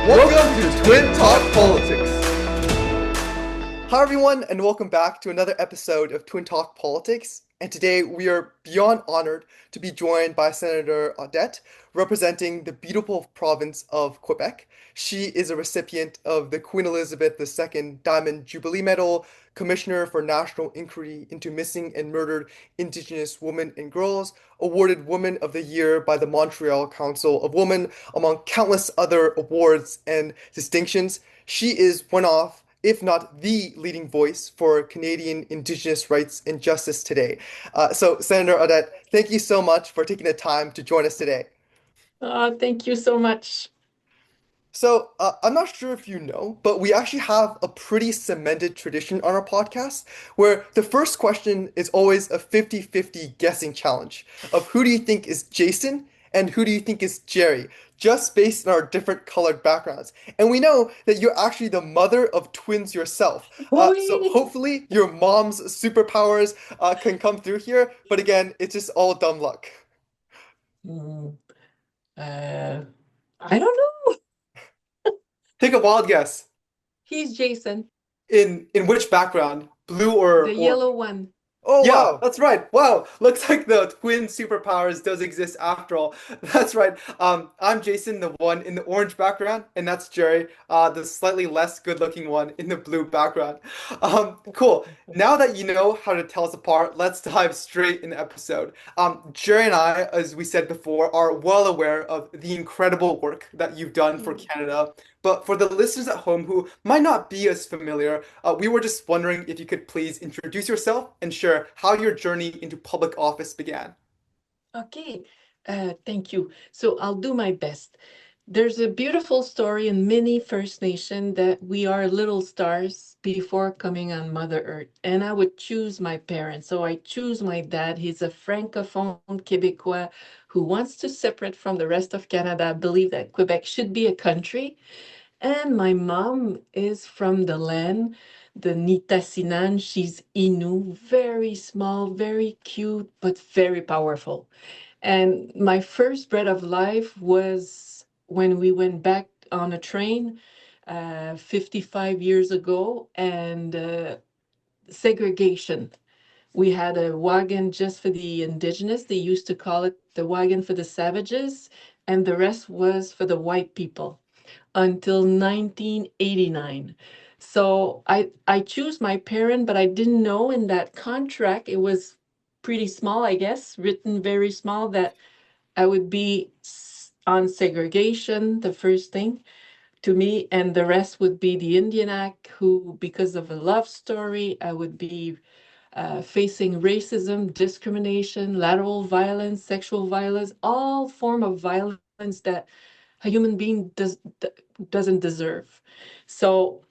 Welcome to Twin Talk Politics. Hi, everyone, and welcome back to another episode of Twin Talk Politics. And today we are beyond honored to be joined by Senator Audette, representing the beautiful province of Quebec. She is a recipient of the Queen Elizabeth II Diamond Jubilee Medal, Commissioner for National Inquiry into Missing and Murdered Indigenous Women and Girls, awarded Woman of the Year by the Montreal Council of Women, among countless other awards and distinctions. She is one of, if not the leading voice for Canadian Indigenous rights and justice today. So, Senator Audette, thank you so much for taking the time to join us today. Thank you so much. So, I'm not sure if you know, but we actually have a pretty cemented tradition on our podcast where the first question is always a 50-50 guessing challenge of who do you think is Jason and who do you think is Jerry, just based on our different colored backgrounds. And we know that you're actually the mother of twins yourself. So Oi. hopefully your mom's superpowers can come through here. But again, it's just all dumb luck. Mm, uh, I don't know. Take a wild guess. He's Jason, In which background? Blue or the orange? yellow one. Oh Yeah, wow. that's right. Wow, looks like the twin superpowers does exist after all. That's right. I'm Jason, the one in the orange background, and that's Jerry, the slightly less good-looking one in the blue background. Cool. Now that you know how to tell us apart, let's dive straight in the episode. Jerry and I, as we said before, are well aware of the incredible work that you've done for Mm. Canada. But for the listeners at home who might not be as familiar, we were just wondering if you could please introduce yourself and share how your journey into public office began. Okay, thank you. So I'll do my best. There's a beautiful story in many First Nation that we are little stars before coming on Mother Earth. And I would choose my parents. So I choose my dad. He's a francophone Québécois who wants to separate from the rest of Canada, believe that Quebec should be a country. And my mom is from the land, the Nitassinan. She's Innu, very small, very cute, but very powerful. And my first breath of life was when we went back on a train 55 years ago and segregation. We had a wagon just for the indigenous. They used to call it the wagon for the savages, and the rest was for the white people until 1989. So I choose my parent, but I didn't know in that contract it was pretty small, I guess, written very small that I would be on segregation, the first thing to me, and the rest would be the Indian Act, who, because of a love story, I would be facing racism, discrimination, lateral violence, sexual violence, all form of violence that a human being doesn't deserve. So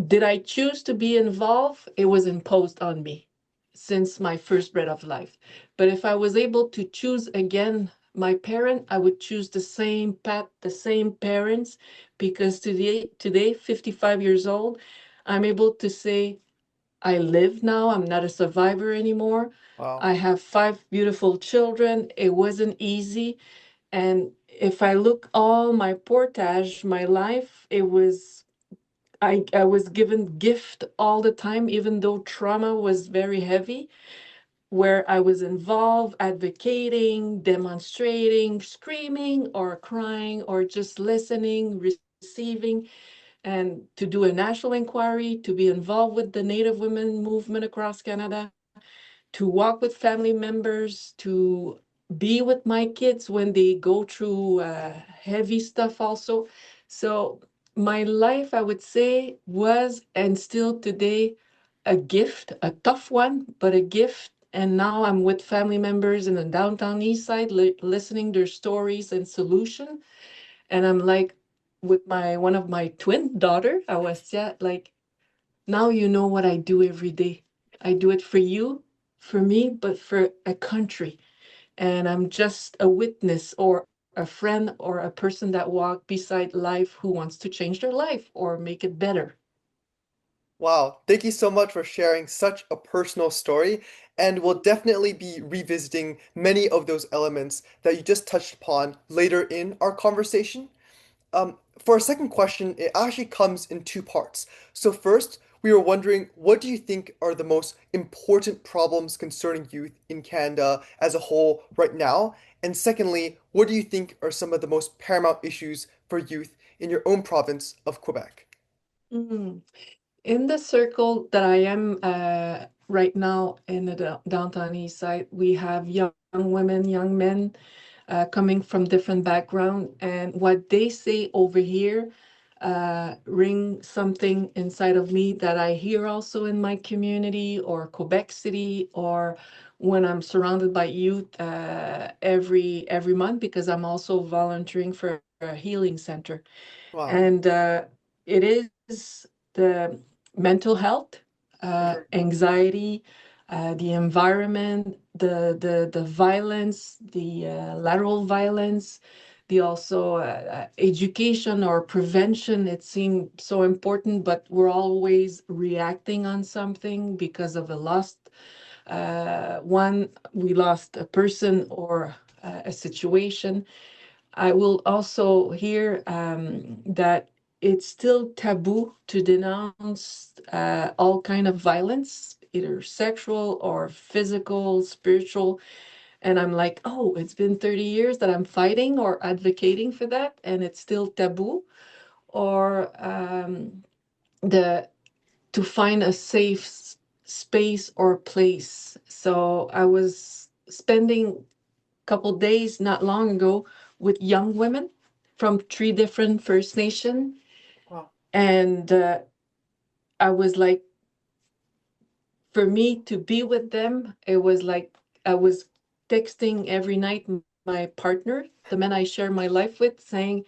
did I choose to be involved? It was imposed on me since my first breath of life. But if I was able to choose again my parent, I would choose the same path, the same parents, because today, 55 years old, I'm able to say I live now. I'm not a survivor anymore. Wow. I have five beautiful children. It wasn't easy. And if I look all my portage, my life, it was I was given gift all the time, even though trauma was very heavy, where I was involved, advocating, demonstrating, screaming or crying or just listening, receiving, and to do a national inquiry, to be involved with the Native women movement across Canada, to walk with family members, to be with my kids when they go through heavy stuff also. So my life, I would say, was and still today a gift, a tough one, but a gift. And now I'm with family members in the downtown east side, listening their stories and solution. And I'm like, with my one of my twin daughter, I was like, now you know what I do every day. I do it for you, for me, but for a country. And I'm just a witness or a friend or a person that walk beside life who wants to change their life or make it better. Wow. Thank you so much for sharing such a personal story. And we'll definitely be revisiting many of those elements that you just touched upon later in our conversation. for our second question, it actually comes in two parts. So first, we were wondering, what do you think are the most important problems concerning youth in Canada as a whole right now? And secondly, what do you think are some of the most paramount issues for youth in your own province of Quebec? Mm. In the circle that I am right now in the downtown east side, we have young women, young men coming from different background, and what they say over here ring something inside of me that I hear also in my community or Quebec City, or when I'm surrounded by youth every month, because I'm also volunteering for a healing center. Wow, And it is the mental health, for sure. anxiety, the environment, the violence, the lateral violence, the also education or prevention. It seemed so important, but we're always reacting on something because of a lost one. We lost a person or a situation. I will also hear that it's still taboo to denounce all kind of violence, either sexual or physical, spiritual. And I'm like, oh, it's been 30 years that I'm fighting or advocating for that, and it's still taboo. Or the to find a safe space or place. So I was spending couple days not long ago with young women from three different First Nation, Wow. and I was like, for me to be with them, it was like I was texting every night my partner, the man I share my life with, saying,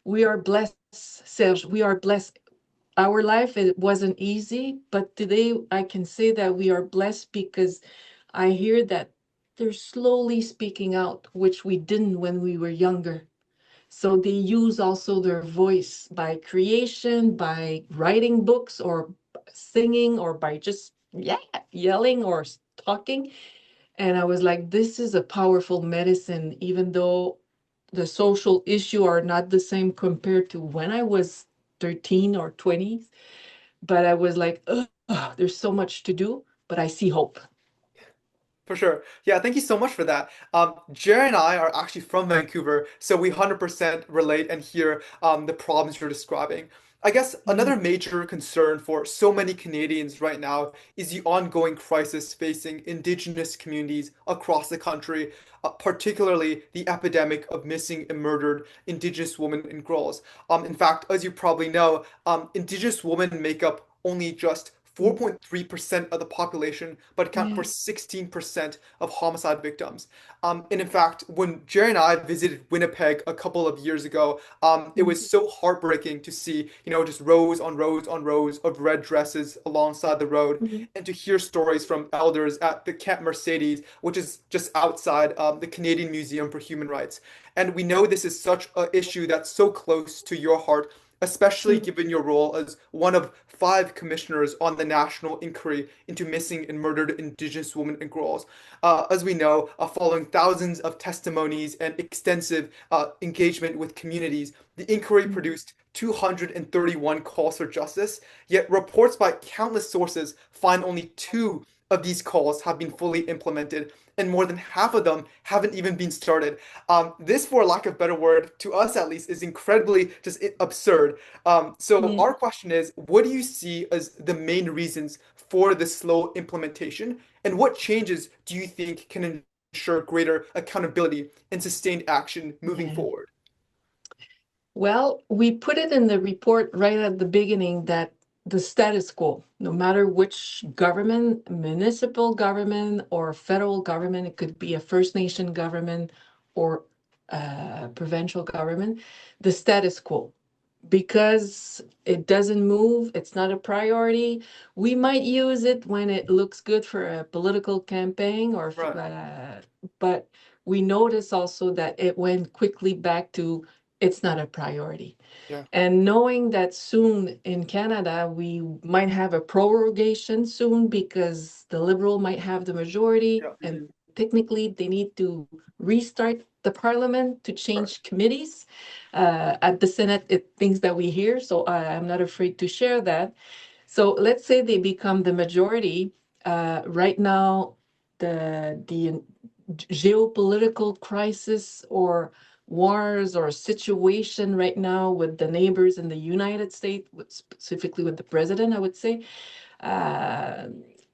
"We are blessed, Serge. We are blessed. Our life it wasn't easy, but today I can say that we are blessed because I hear that they're slowly speaking out, which we didn't when we were younger." So they use also their voice by creation, by writing books or singing or by just, yeah, yelling or talking. And I was like, this is a powerful medicine, even though the social issue are not the same compared to when I was 13 or 20. But I was like, ugh, there's so much to do, but I see hope. For sure. Yeah, thank you so much for that. Jerry and I are actually from Vancouver, so we 100% relate and hear the problems you're describing. I guess Mm, another major concern for so many Canadians right now is the ongoing crisis facing Indigenous communities across the country, particularly the epidemic of missing and murdered Indigenous women and girls. In fact, as you probably know, Indigenous women make up only just mm, 4.3% of the population, but account for yeah. 16% of homicide victims. And in fact, when Jerry and I visited Winnipeg a couple of years ago, it Mm, was so heartbreaking to see, just rows on rows on rows of red dresses alongside the road, mm, and to hear stories from elders at the Camp Mercedes, which is just outside the Canadian Museum for Human Rights. And we know this is such an issue that's so close to your heart, especially mm, given your role as one of five commissioners on the National Inquiry into Missing and Murdered Indigenous Women and Girls. As we know, following thousands of testimonies and extensive engagement with communities, the inquiry mm, produced 231 calls for justice, yet reports by countless sources find only two of these calls have been fully implemented, and more than half of them haven't even been started. This, for lack of a better word, to us at least, is incredibly just absurd. So mm. our question is, what do you see as the main reasons for the slow implementation, and what changes do you think can ensure greater accountability and sustained action moving Yeah. forward? Well, we put it in the report right at the beginning that the status quo, no matter which government, municipal government or federal government, it could be a First Nation government or provincial government, the status quo, because it doesn't move, it's not a priority. We might use it when it looks good for a political campaign or, Right. but we notice also that it went quickly back to it's not a priority. Yeah. And knowing that soon in Canada, we might have a prorogation soon because the Liberal might have the majority Yeah. and technically they need to restart. the parliament to change committees. At the Senate, things that we hear, so I'm not afraid to share that. So let's say they become the majority. Right now, the geopolitical crisis or wars or situation right now with the neighbors in the United States, specifically with the president, I would say, uh,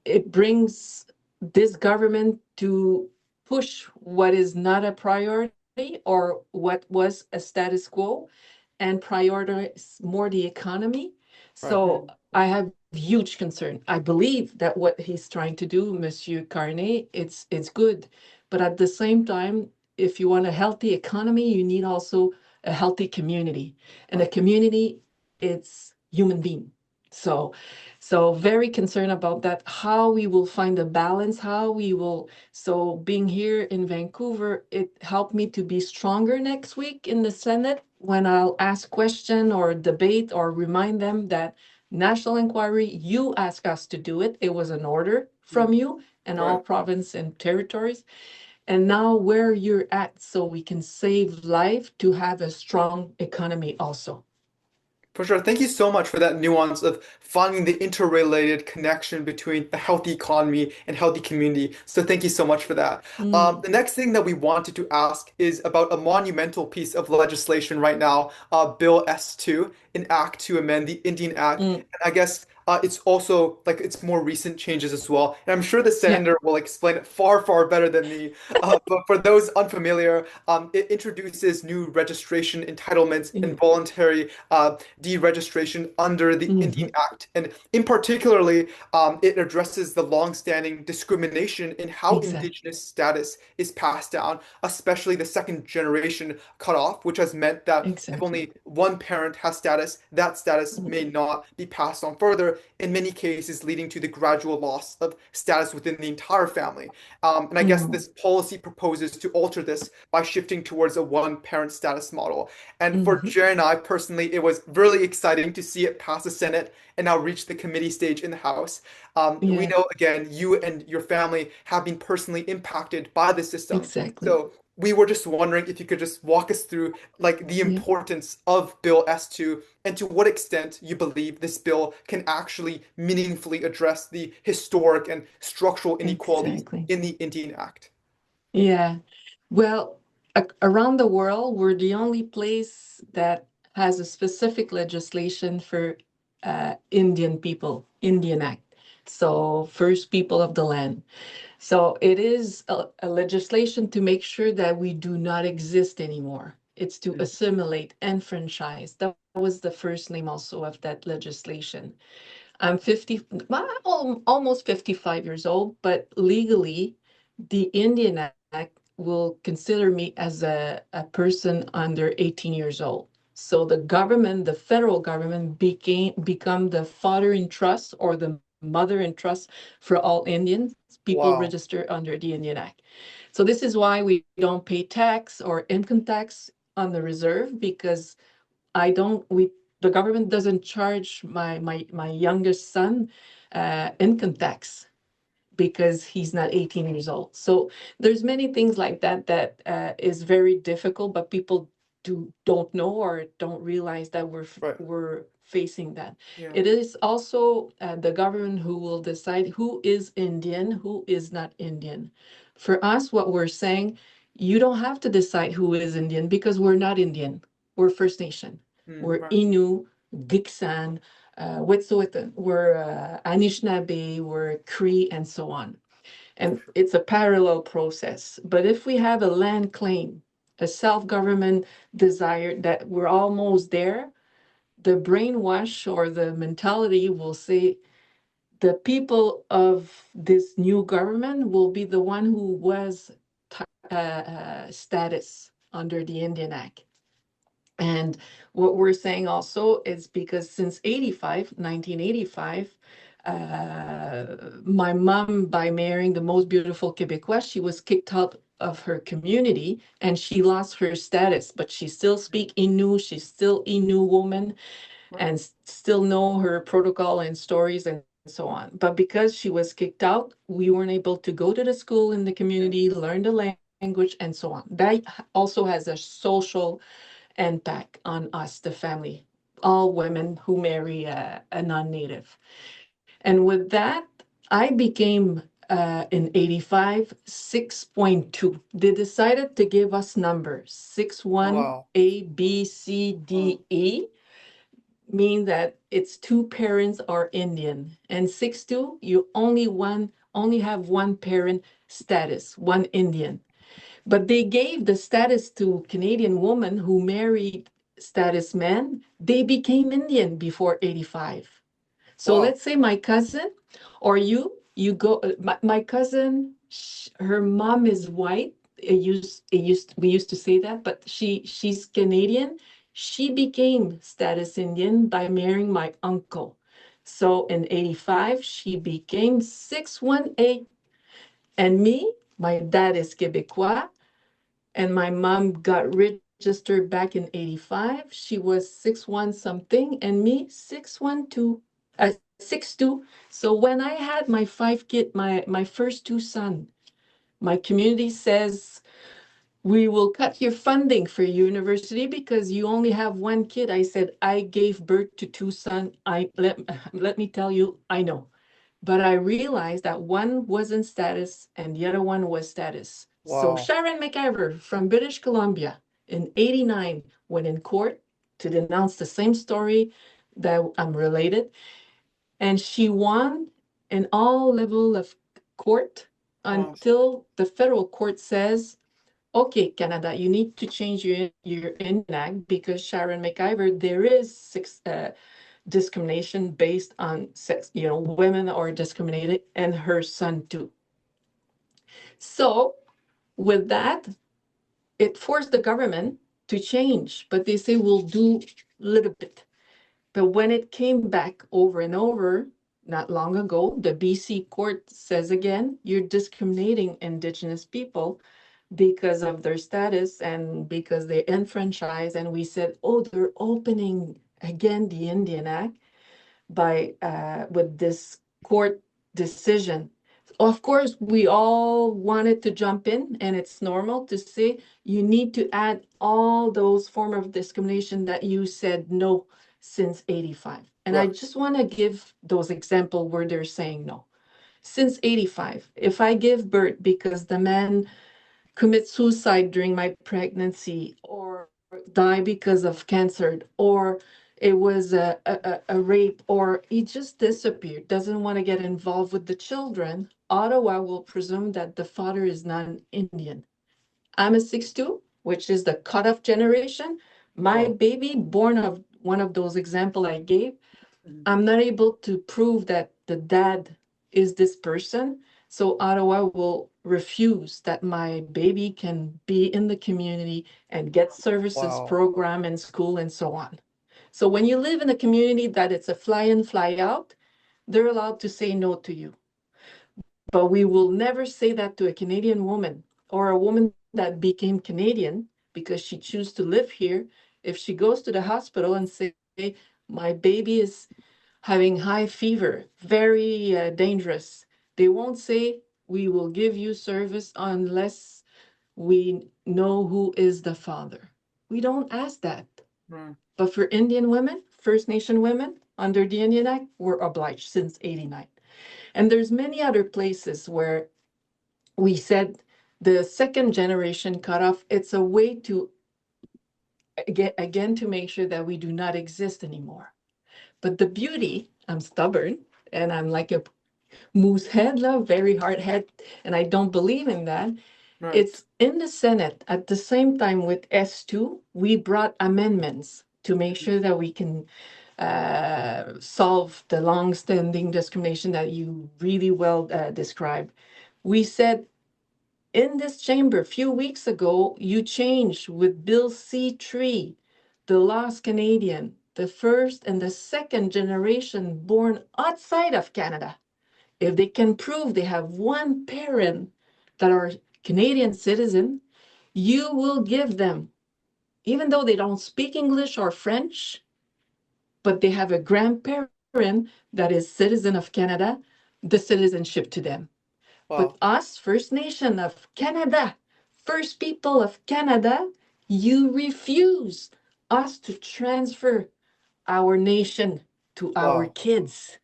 it brings this government to push what is not a priority or what was a status quo and prioritize more the economy. Right. So I have huge concern. I believe that what he's trying to do, Monsieur Carnet, it's good. But at the same time, if you want a healthy economy, you need also a healthy community. And a Right. community, it's human being. So very concerned about that, how we will find a balance, how we will. So being here in Vancouver, it helped me to be stronger next week in the Senate when I'll ask question or debate or remind them that national inquiry, you asked us to do it. It was an order from you and all Right. province and territories. And now where you're at, so we can save life to have a strong economy also. For sure. Thank you so much for that nuance of finding the interrelated connection between a healthy economy and healthy community. So thank you so much for that. Mm, The next thing that we wanted to ask is about a monumental piece of legislation right now, Bill S2, an act to amend the Indian Act. mm, And I guess it's also like it's more recent changes as well. And I'm sure the yeah, senator will explain it far, far better than me. But for those unfamiliar, it introduces new registration entitlements and mm, voluntary deregistration under the Indian mhm, Act. And in particularly, it addresses the longstanding discrimination in how exact, Indigenous status is passed down, especially the second generation cutoff, which has meant that if exactly. only one parent has status, that status Mm, may not be passed on further, in many cases leading to the gradual loss of status within the entire family. And I guess mm, this policy proposes to alter this by shifting towards a one-parent status model. And for mhm, Jer and I personally, it was really exciting to see it pass the Senate and now reach the committee stage in the House. We yeah, know, again, you and your family have been personally impacted by the system. exactly. So we were just wondering if you could just walk us through like the Yeah, importance of Bill S2 and to what extent you believe this bill can actually meaningfully address the historic and structural inequalities exactly. in the Indian Act. Yeah. Well, around the world, we're the only place that has a specific legislation for Indian people, Indian Act. So, first people of the land. So, it is a legislation to make sure that we do not exist anymore. It's to Mm. assimilate and franchise. That was the first name also of that legislation. I'm 50, well, almost 55 years old, but legally, the Indian Act will consider me as a person under 18 years old. So the government, the federal government become the father in trust or the mother in trust for all Indians, people Wow. registered under the Indian Act. So this is why we don't pay tax or income tax on the reserve because I don't, we, the government doesn't charge my youngest son income tax because he's not 18 years old. So there's many things like that that is very difficult, but people don't know or don't realize that Right. we're facing that. Yeah. It is also the government who will decide who is Indian, who is not Indian. For us, what we're saying, you don't have to decide who is Indian because we're not Indian. We're First Nation. Mm, We're right. Innu, Gitxsan, Wet'suwet'en, we're Anishinaabe, we're Cree, and so on. For And sure. it's a parallel process. But if we have a land claim, a self-government desire that we're almost there, the brainwash or the mentality will say the people of this new government will be the one who was status under the Indian Act. And what we're saying also is because since 1985, my mom, by marrying the most beautiful Quebecois, she was kicked out of her community and she lost her status, but she still speak Innu, she's still Innu woman Right. and still know her protocol and stories and so on. But because she was kicked out, we weren't able to go to the school in the Yeah. community, learn the language, and so on. That also has a social impact on us, the family, all women who marry a non-native. And with that, I became in 85, 6.2. They decided to give us numbers, 6-1, Wow. A, B, C, D, E, mean that it's two parents are Indian. And 6-2, you only have one parent status, one Indian. But they gave the status to Canadian women who married status men. They became Indian before 85. So Wow. let's say my cousin or you go, my cousin, her mom is white. We used to say that, but she's Canadian. She became status Indian by marrying my uncle. So in 85, she became 618. And me, my dad is Quebecois, and my mom got registered back in 85. She was 6-1 something, and me 6-1-2, 6-2. So when I had my five kid, my first two son, my community says we will cut your funding for university because you only have one kid. I said I gave birth to two sons. I let me tell you, I know. But I realized that one wasn't status and the other one was status. So Wow. Sharon McIver from British Columbia in 89 went in court to denounce the same story that I'm related. And she won in all level of court Wow. until the federal court says, okay, Canada, you need to change your Indian Act because Sharon McIver, there is discrimination based on sex. Women are discriminated, and her son too. So with that, it forced the government to change, but they say we'll do a little bit. But when it came back over and over, not long ago, the BC court says again, you're discriminating Indigenous people because of their status and because they enfranchise. And we said, oh, they're opening again the Indian Act by with this court decision. Of course, we all wanted to jump in, and it's normal to say you need to add all those form of discrimination that you said no since 85. And I Right. just want to give those example where they're saying no. Since 85, if I give birth because the man commit suicide during my pregnancy or die because of cancer or it was a rape or he just disappeared, doesn't want to get involved with the children, Ottawa will presume that the father is not an Indian. I'm a 6-2, which is the cutoff generation. My Wow. baby born of one of those example I gave, Mhm. I'm not able to prove that the dad is this person. So Ottawa will refuse that my baby can be in the community and get services Wow. program in school and so on. So when you live in a community that it's a fly in, fly out, they're allowed to say no to you. But we will never say that to a Canadian woman or a woman that became Canadian because she chose to live here. If she goes to the hospital and say, my baby is having high fever, very dangerous. They won't say, we will give you service unless we know who is the father. We don't ask that. Mm. But for Indian women, First Nation women, under the Indian Act, we're obliged since 89. And there's many other places where we said the second generation cutoff, it's a way to, again, to make sure that we do not exist anymore. But the beauty, I'm stubborn, and I'm like a moose head, love, very hard head, and I don't believe in that. Right. It's in the Senate at the same time with S2, we brought amendments to make sure that we can solve the long-standing discrimination that you really well described. We said in this chamber a few weeks ago, you changed with Bill C3, the lost Canadian, the first and the second generation born outside of Canada. If they can prove they have one parent that are Canadian citizen, you will give them, even though they don't speak English or French, but they have a grandparent that is citizen of Canada, the citizenship to them. But Wow. us, First Nation of Canada, First People of Canada, you refuse us to transfer our nation to our Wow. kids.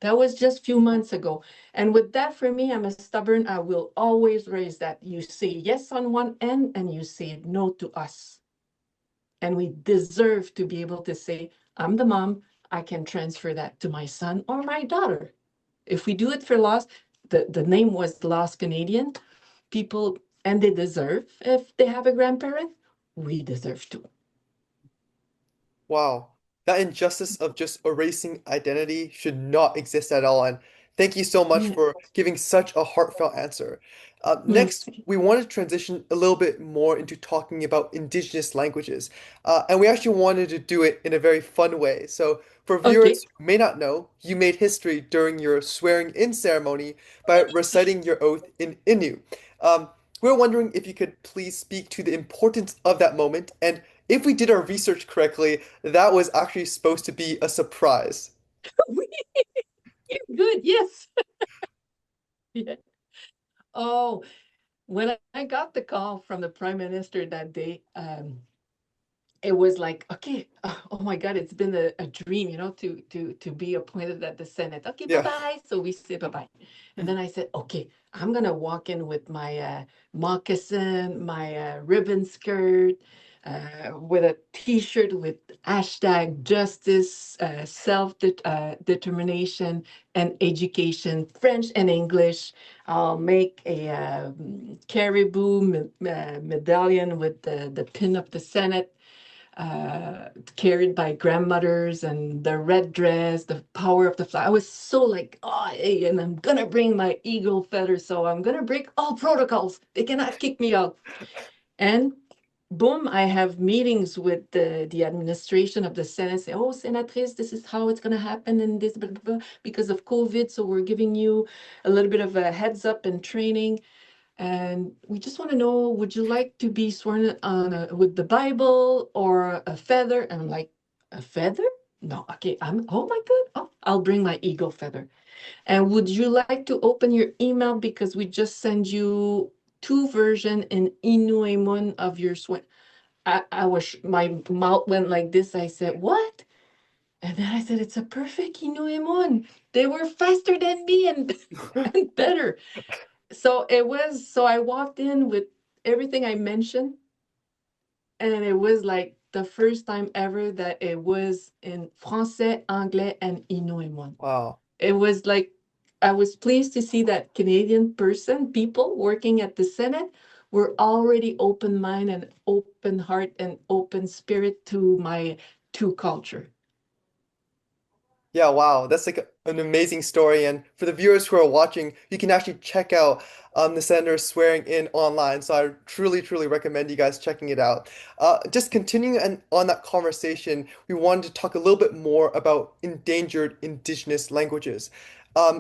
That was just a few months ago. And with that, for me, I'm a stubborn. I will always raise that. You say yes on one end and you say no to us. And we deserve to be able to say, I'm the mom. I can transfer that to my son or my daughter. If we do it for lost, the name was Lost Canadian people, and they deserve, if they have a grandparent, we deserve to. Wow. That injustice of just erasing identity should not exist at all. And thank you so much Yeah. for giving such a heartfelt answer. Next, Merci. we want to transition a little bit more into talking about Indigenous languages. And we actually wanted to do it in a very fun way. So, for OK. viewers who may not know, you made history during your swearing in ceremony by reciting your oath in Innu. Um, we're wondering if you could please speak to the importance of that moment and if we did our research correctly, that was actually supposed to be a surprise. You're good. Yes. Yeah. Oh, when I got the call from the prime minister that day, it was like, okay, oh my God, it's been a dream, to be appointed at the Senate. Okay, Yeah. bye-bye. So we say bye-bye. And then I said, okay, I'm gonna walk in with my moccasin, my ribbon skirt, with a t-shirt with hashtag justice, self-determination and education, French and English. I'll make a caribou medallion with the pin of the Senate, carried by grandmothers, and the red dress, the power of the flag. I was so like, oh, hey, and I'm gonna bring my eagle feather, so I'm gonna break all protocols. They cannot kick me out. And boom, I have meetings with the administration of the Senate. Say, oh, Senatrice, this is how it's gonna happen, and this blah, blah, blah, because of COVID. So we're giving you a little bit of a heads up and training. And we just want to know, would you like to be sworn on with the Bible or a feather? And I'm like, a feather? No, okay, oh my God. Oh, I'll bring my eagle feather. And would you like to open your email because we just send you two version in Innu of your swear. My mouth went like this. I said, what? And then I said, it's a perfect Innu. They were faster than me and, and better. So I walked in with everything I mentioned, and it was like the first time ever that it was in français, anglais, and Innu. Wow. It was like I was pleased to see that Canadian people working at the Senate were already open mind and open heart and open spirit to my two culture. Yeah, wow. That's like an amazing story. And for the viewers who are watching, you can actually check out the senator swearing in online. So I truly, truly recommend you guys checking it out. Just continuing on that conversation, we wanted to talk a little bit more about endangered Indigenous languages.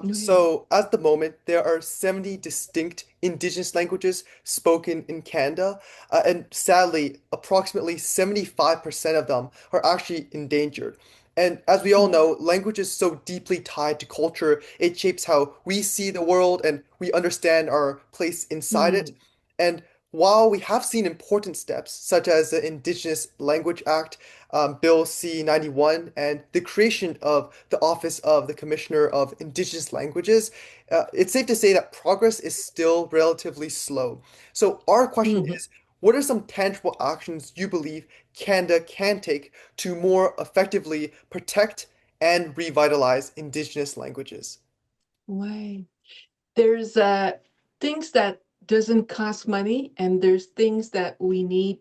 Oui. So at the moment, there are 70 distinct Indigenous languages spoken in Canada, and sadly, approximately 75% of them are actually endangered. And as we all Mm, know, language is so deeply tied to culture. It shapes how we see the world and we understand our place inside it. mm, And while we have seen important steps, such as the Indigenous Language Act, Bill C-91, and the creation of the Office of the Commissioner of Indigenous Languages, it's safe to say that progress is still relatively slow. So our question mhm. is, what are some tangible actions you believe Canada can take to more effectively protect and revitalize Indigenous languages? Ouais. There's things that doesn't cost money, and there's things that we need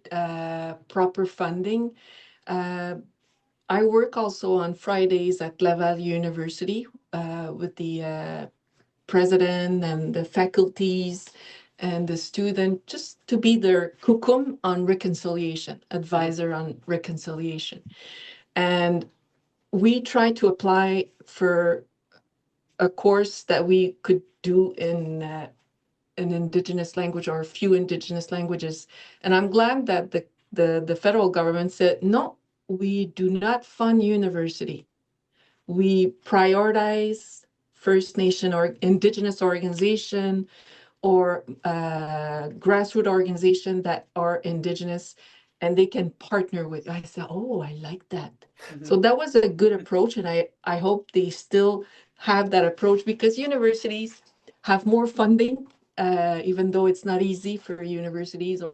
proper funding. Uh, I work also on Fridays at Laval University with the president and the faculties and the student, just to be their kukum on reconciliation, Mhm. advisor on reconciliation. And we try to apply for a course that we could do in an indigenous language or a few indigenous languages. And I'm glad that the federal government said, no, we do not fund university. We prioritize First Nation or indigenous organization. or grassroots organizations that are Indigenous, and they can partner with. I said, oh, I like that. So that was a good approach, and I hope they still have that approach, because universities have more funding, even though it's not easy for universities or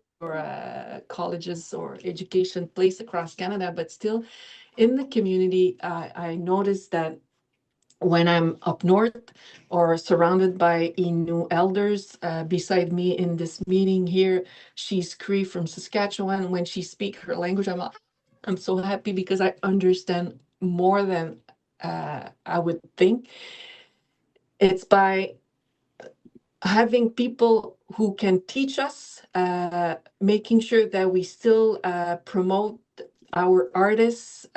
colleges or education place across Canada, but still in the community, I noticed that when I'm up north or surrounded by Innu elders, beside me in this meeting here, she's Cree from Saskatchewan. When she speaks her language, I'm so happy, because I understand more than I would think. It's by having people who can teach us, making sure that we still promote our artists,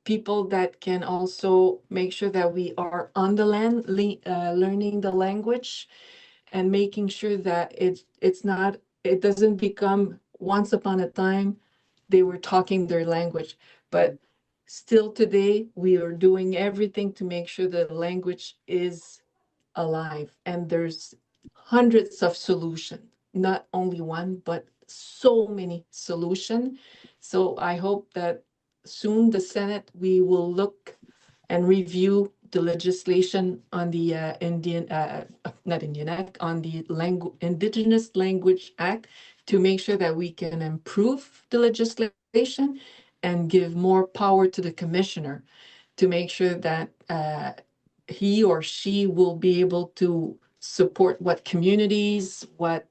people that can also make sure that we are on the land, learning the language, and making sure that it doesn't become once upon a time they were talking their language, but still today we are doing everything to make sure the language is alive, and there's hundreds of solutions, not only one, but so many solutions. So I hope that soon the Senate, we will look and review the legislation on the not Indian Act, on the Indigenous Language Act, to make sure that we can improve the legislation and give more power to the commissioner, to make sure that he or she will be able to support what communities, what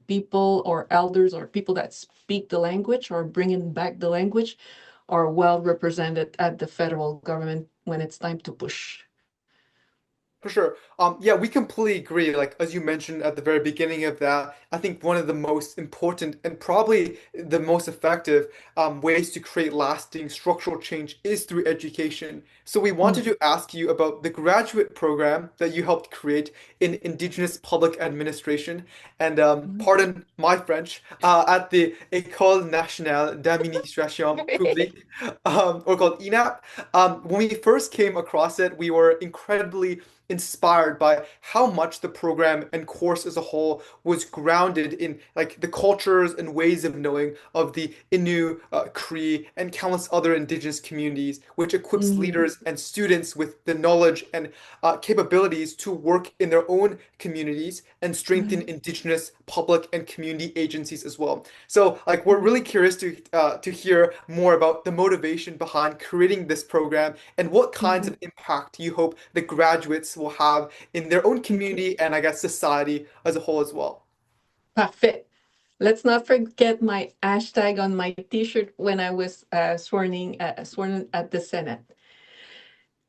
people or elders or people that speak the language or bringing back the language are well represented at the federal government when it's time to push. For sure. Yeah, we completely agree. Like as you mentioned at the very beginning of that, I think one of the most important and probably the most effective ways to create lasting structural change is through education. So we wanted Mm. to ask you about the graduate program that you helped create in Indigenous Public Administration, and pardon my French, at the École Nationale d'Administration Publique, or called ENAP. When we first came across it, we were incredibly inspired by how much the program and course as a whole was grounded in like the cultures and ways of knowing of the Innu, Cree, and countless other indigenous communities, which equips Mhm. leaders and students with the knowledge and capabilities to work in their own communities and strengthen Mhm. indigenous public and community agencies as well. So, like, we're Mhm. really curious to hear more about the motivation behind creating this program and what kinds Mhm. of impact you hope the graduates will have in their own Mhm. community and I guess society as a whole as well. Parfait. Let's not forget my hashtag on my T-shirt when I was sworn at the Senate.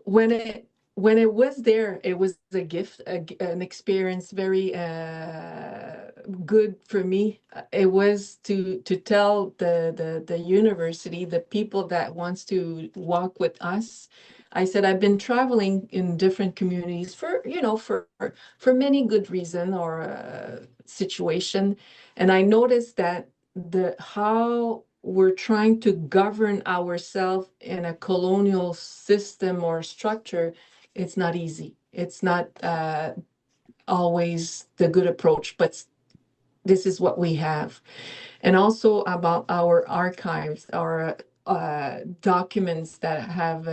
when it when it was there, it was a gift, an experience very good for me. It was to tell the university, the people that wants to walk with us. I said I've been traveling in different communities for for many good reason or situation, and I noticed that the how we're trying to govern ourselves in a colonial system or structure, it's not easy. It's not always the good approach, but this is what we have. And also about our archives, our documents that have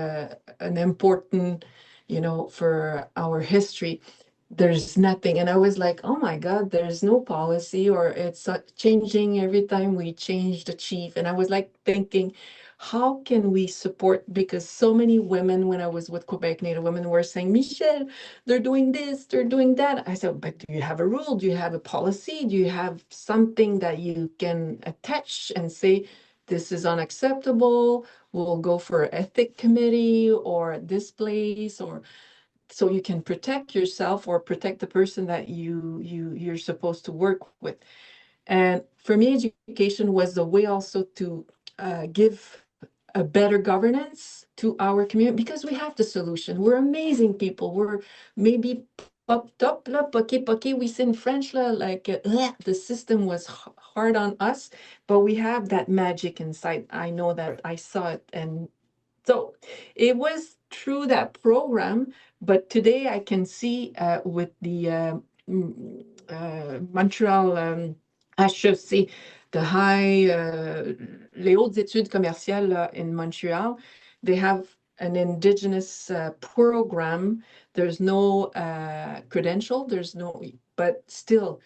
an important, for our history. There's nothing. And I was like, oh my God, there's no policy, or it's changing every time we change the chief. And I was like thinking, how can we support? Because so many women, when I was with Quebec Native women, were saying, Michèle, they're doing this, they're doing that. I said, but do you have a rule? Do you have a policy? Do you have something that you can attach and say, this is unacceptable? We'll go for an ethic committee or this place, or so you can protect yourself or protect the person that you're supposed to work with. And for me, education was the way also to give a better governance to our community, because we have the solution. We're amazing people. We're maybe popped up, là, poké, we say in French, là, like the system was hard on us, but we have that magic inside. I know that Right. I saw it. And so it was through that program, but today I can see with the Montreal HEC, the high, les hautes études commerciales in Montreal, they have an Indigenous program. There's no credential, but still,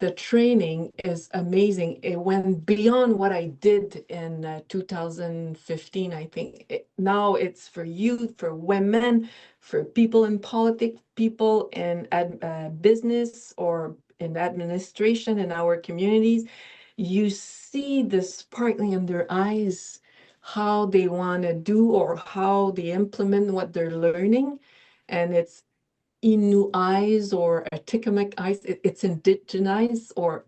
the training is amazing. It went beyond what I did in 2015, I think. Now it's for youth, for women, for people in politics, people in business or in administration in our communities. You see the sparkling in their eyes, how they want to do or how they implement what they're learning. And it's Innu eyes or epidemic eyes, it's indigenized or,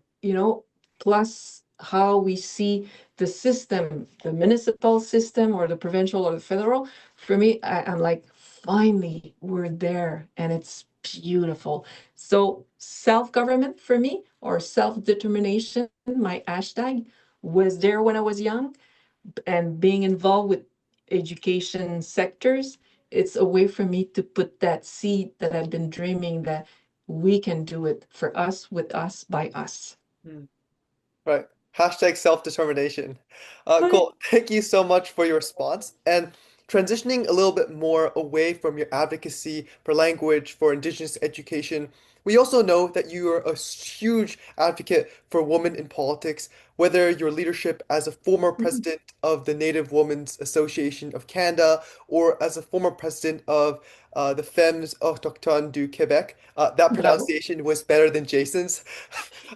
plus how we see the system, the municipal system or the provincial or the federal. For me, I'm like, finally, we're there and it's beautiful. So self-government for me or self-determination, my hashtag was there when I was young and being involved with education sectors, it's a way for me to put that seed that I've been dreaming that we can do it for us, with us, by us. Hmm. Right. Hashtag self-determination. Right. Cool. Thank you so much for your response. And transitioning a little bit more away from your advocacy for language, for Indigenous education, we also know that you are a huge advocate for women in politics, whether your leadership as a former Mhm. president of the Native Women's Association of Canada or as a former president of the Femmes Autochtones du Québec. That Bravo. pronunciation was better than Jason's.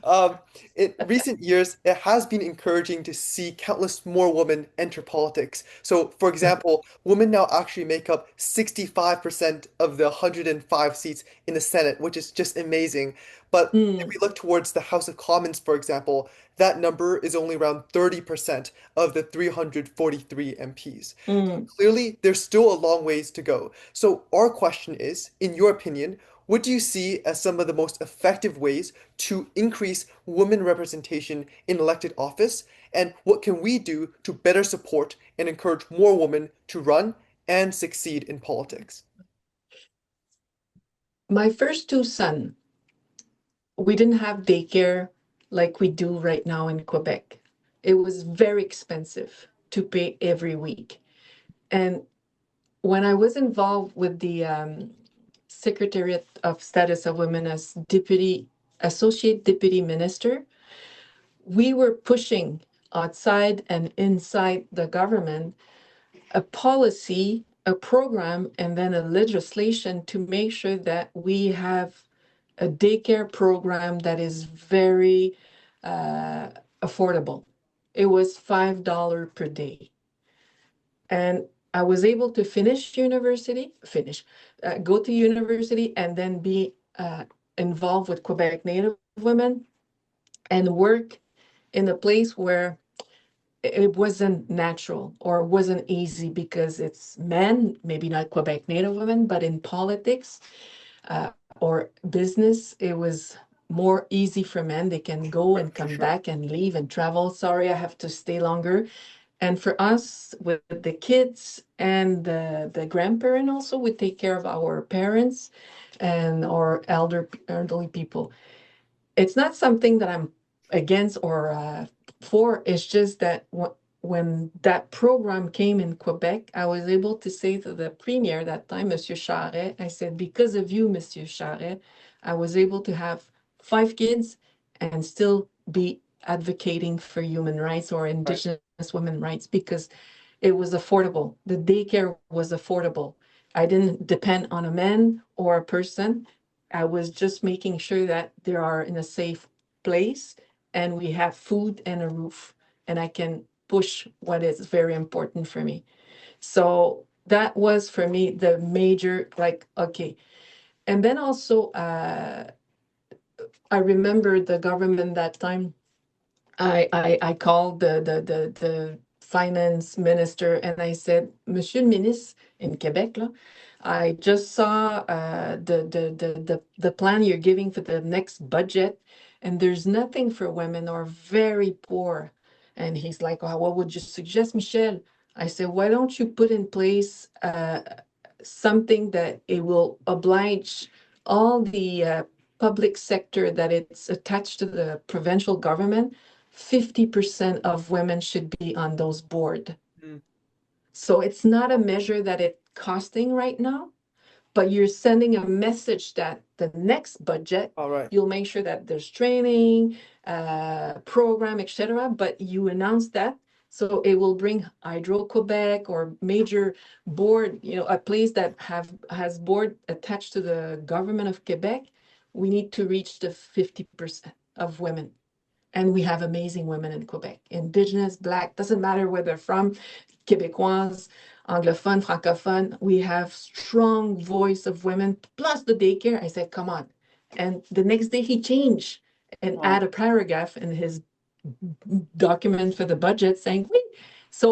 Um, in recent years, it has been encouraging to see countless more women enter politics. So, for example, women now actually make up 65% of the 105 seats in the Senate, which is just amazing. But if Mm, we look towards the House of Commons, for example, that number is only around 30% of the 343 MPs. So mm. clearly, there's still a long ways to go. So our question is, in your opinion, what do you see as some of the most effective ways to increase women representation in elected office? And what can we do to better support and encourage more women to run and succeed in politics? My first two sons, we didn't have daycare like we do right now in Quebec. It was very expensive to pay every week. And when I was involved with the Secretariat of Status of Women as Associate Deputy Minister, we were pushing outside and inside the government a policy, a program, and then a legislation to make sure that we have a daycare program that is very uh, affordable. It was $5 per day. And I was able to go to university and then be involved with Quebec Native women and work in a place where it wasn't natural or wasn't easy because it's men, maybe not Quebec Native women, but in politics uh, or business, it was more easy for men. They can go Right, and for come sure. back and leave and travel. Sorry, I have to stay longer. And for us, with the kids and the grandparent also, we take care of our parents and our elderly people. It's not something that I'm against or for. It's just that when that program came in Quebec, I was able to say to the premier that time, Monsieur Charret, I said, because of you, Monsieur Charret, I was able to have 5 kids and still be advocating for human rights or Right. Indigenous women rights because it was affordable. The daycare was affordable. I didn't depend on a man or a person. I was just making sure that they are in a safe place and we have food and a roof and I can push what is very important for me. So that was for me the major, like, okay. And then also, I remember the government that time I called the finance minister and I said, Monsieur le ministre, in Quebec, là, I just saw the plan you're giving for the next budget, and there's nothing for women or very poor. And he's like, oh, what would you suggest, Michelle? I said, why don't you put in place something that it will oblige all the public sector that it's attached to the provincial government, 50% of women should be on those board. Mm. So it's not a measure that it's costing right now, but you're sending a message that the next budget, All right. you'll make sure that there's training, program, etc. But you announce that, so it will bring Hydro Quebec or major board, a place that has board attached to the government of Quebec. We need to reach the 50% of women. And we have amazing women in Quebec, Indigenous, Black, doesn't matter where they're from, Québécois, anglophone, francophone. We have strong voice of women, plus the daycare. I said, come on. And the next day he changed and Wow. add a paragraph in his document for the budget saying, wait. So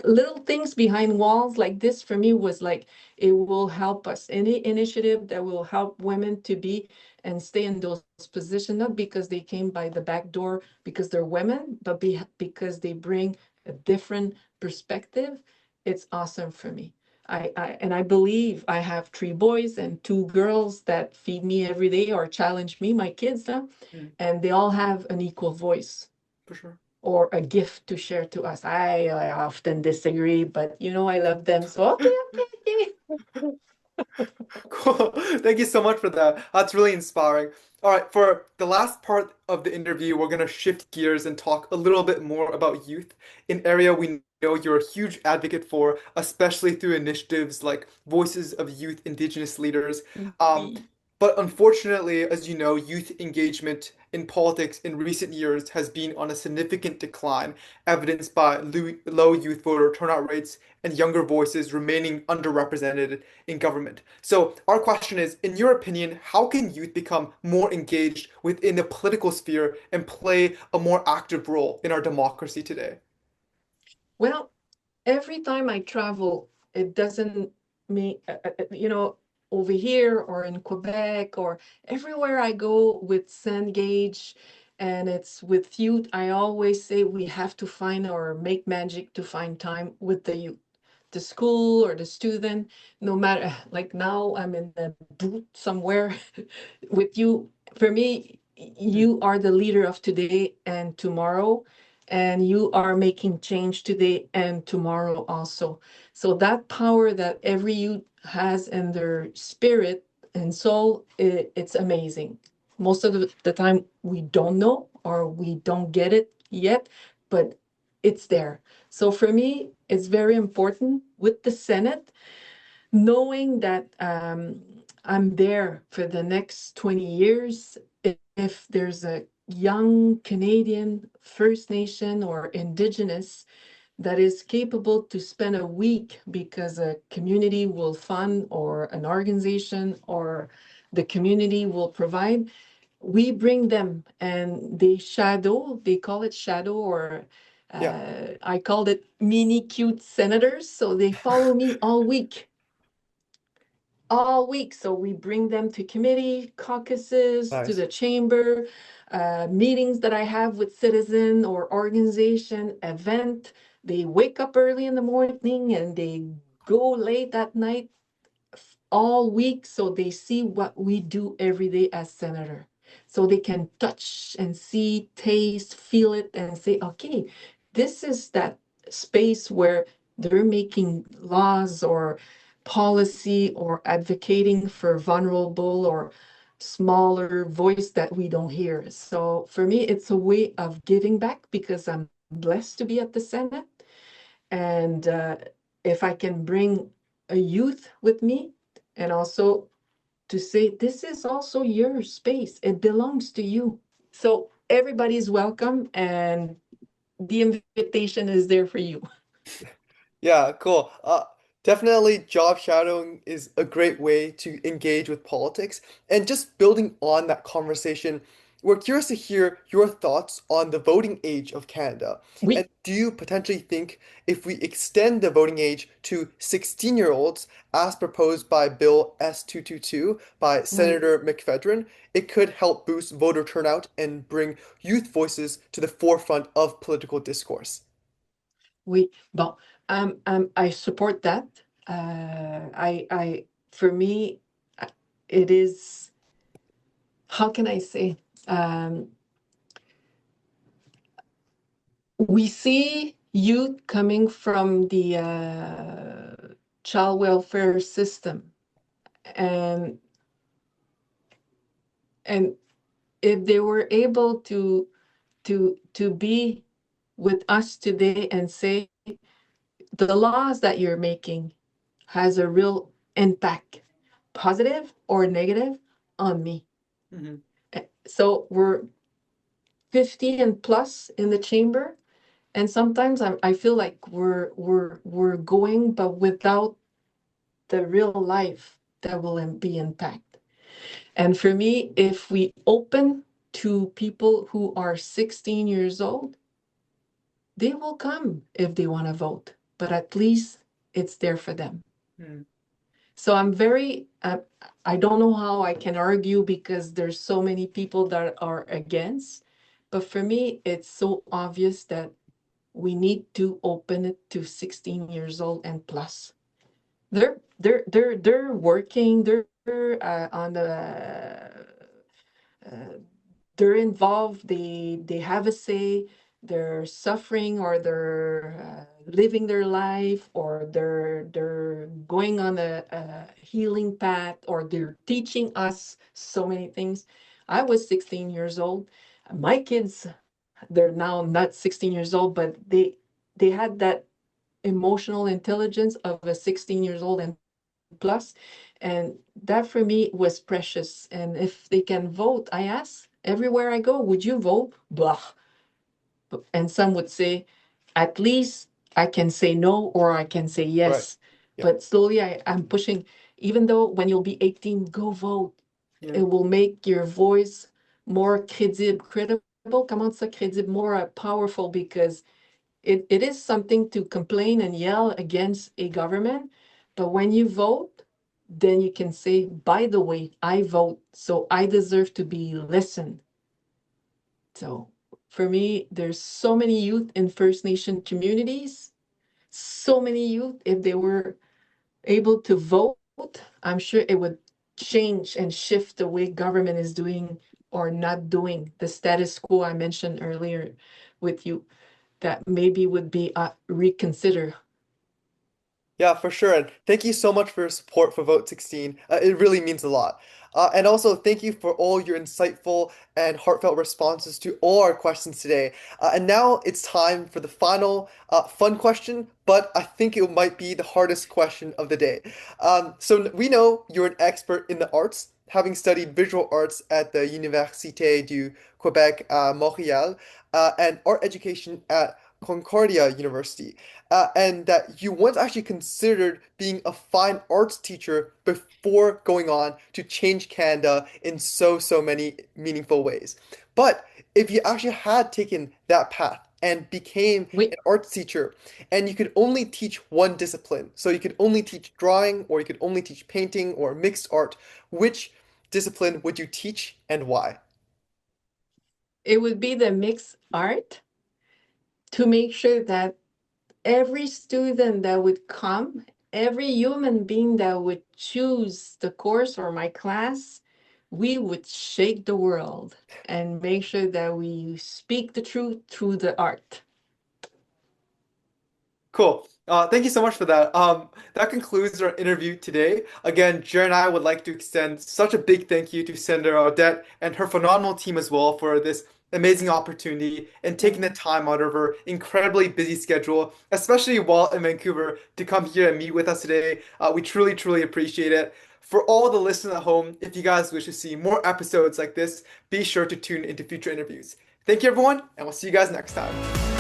little things behind walls like this for me was like, it will help us. Any initiative that will help women to be and stay in those positions, not because they came by the back door because they're women, but because they bring a different perspective. It's awesome for me. I believe I have 3 boys and 2 girls that feed me every day or challenge me, my kids, Mm. and they all have an equal voice For sure. or a gift to share to us. I often disagree, but I love them. So okay, okay, okay. Cool. Thank you so much for that. That's really inspiring. All right, for the last part of the interview, we're going to shift gears and talk a little bit more about youth, an area we know you're a huge advocate for, especially through initiatives like Voices of Youth Indigenous Leaders. Um, Oui. but unfortunately, as you know, youth engagement in politics in recent years has been on a significant decline, evidenced by low youth voter turnout rates and younger voices remaining underrepresented in government. So, our question is, in your opinion, how can youth become more engaged within the political sphere and play a more active role in our democracy today? Well, every time I travel, it doesn't mean, over here or in Quebec or everywhere I go with Sengage and it's with youth, I always say we have to find or make magic to find time with the youth, the school or the student, no matter, like now I'm in the booth somewhere with you. For me, Mm. you are the leader of today and tomorrow, and you are making change today and tomorrow also. So that power that every youth has in their spirit and soul, it's amazing. Most of the time we don't know or we don't get it yet, but it's there. So for me, it's very important with the Senate, knowing that I'm there for the next 20 years. If there's a young Canadian, First Nation, or Indigenous that is capable to spend a week because a community will fund or an organization or the community will provide, we bring them and they call it shadow or Yeah, I called it mini cute senators. So they follow me all week. So we bring them to committee, caucuses, to Nice. the chamber, meetings that I have with citizen or organization, event. They wake up early in the morning and they go late at night all week so they see what we do every day as senator. So they can touch and see, taste, feel it, and say, okay, this is that space where they're making laws or policy or advocating for vulnerable or smaller voice that we don't hear. So for me, it's a way of giving back because I'm blessed to be at the Senate. And if I can bring a youth with me and also to say, this is also your space, it belongs to you. So everybody's welcome and the invitation is there for you. Yeah, cool. Definitely job shadowing is a great way to engage with politics. And just building on that conversation, we're curious to hear your thoughts on the voting age of Canada. And Oui. do you potentially think if we extend the voting age to 16-year-olds, as proposed by Bill S222 by Oui. Senator McFedrin, it could help boost voter turnout and bring youth voices to the forefront of political discourse? Oui. Bon, I support that. For me, it is how can I say? Um, we see youth coming from the child welfare system, and and if they were able to be with us today and say the laws that you're making has a real impact, positive or negative, on me. Hmm. So we're 50 and plus in the chamber, and sometimes I feel like we're going, but without the real life that will be impact. And for me, if we open to people who are 16 years old, they will come if they want to vote, but at least it's there for them. Mm. So I'm very, I don't know how I can argue because there's so many people that are against, but for me, it's so obvious that we need to open it to 16 years old and plus. They're working, they're on the uh, they're involved, they have a say, they're suffering or they're living their life, or they're going on a healing path, or they're teaching us so many things. I was 16 years old. My kids, they're now not 16 years old, but they had that emotional intelligence of a 16 years old and plus, and that for me was precious. And if they can vote, I ask everywhere I go, would you vote? Blah. And some would say, at least I can say no or I can say Right. yes. Yeah. But slowly I'm pushing, even though when you'll be 18, go vote. Yeah. It will make your voice more credible, comment ça, credible, more powerful, because it is something to complain and yell against a government. But when you vote, then you can say, by the way, I vote, so I deserve to be listened. So for me, there's so many youth in First Nation communities, so many youth. If they were able to vote, I'm sure it would change and shift the way government is doing or not doing. The status quo I mentioned earlier with you, that maybe would be reconsider. Yeah, for sure. And thank you so much for your support for Vote 16. It really means a lot. And also, thank you for all your insightful and heartfelt responses to all our questions today. And now it's time for the final fun question, but I think it might be the hardest question of the day. We know you're an expert in the arts, having studied visual arts at the Université du Québec, Montréal, and art education at Concordia University, and that you once actually considered being a fine arts teacher before going on to change Canada in so many meaningful ways. But if you actually had taken that path and became Oui, an arts teacher, and you could only teach one discipline, so you could only teach drawing, or you could only teach painting or mixed art, which discipline would you teach and why? it would be the mixed art, to make sure that every student that would come, every human being that would choose the course or my class, we would shake the world and make sure that we speak the truth through the art. Cool. Thank you so much for that. That concludes our interview today. Again, Jer and I would like to extend such a big thank you to Senator Audette and her phenomenal team as well for this amazing opportunity and taking the Mhm. time out of her incredibly busy schedule, especially while in Vancouver, to come here and meet with us today. We truly appreciate it. For all the listeners at home, if you guys wish to see more episodes like this, be sure to tune into future interviews. Thank you, everyone, and we'll see you guys next time.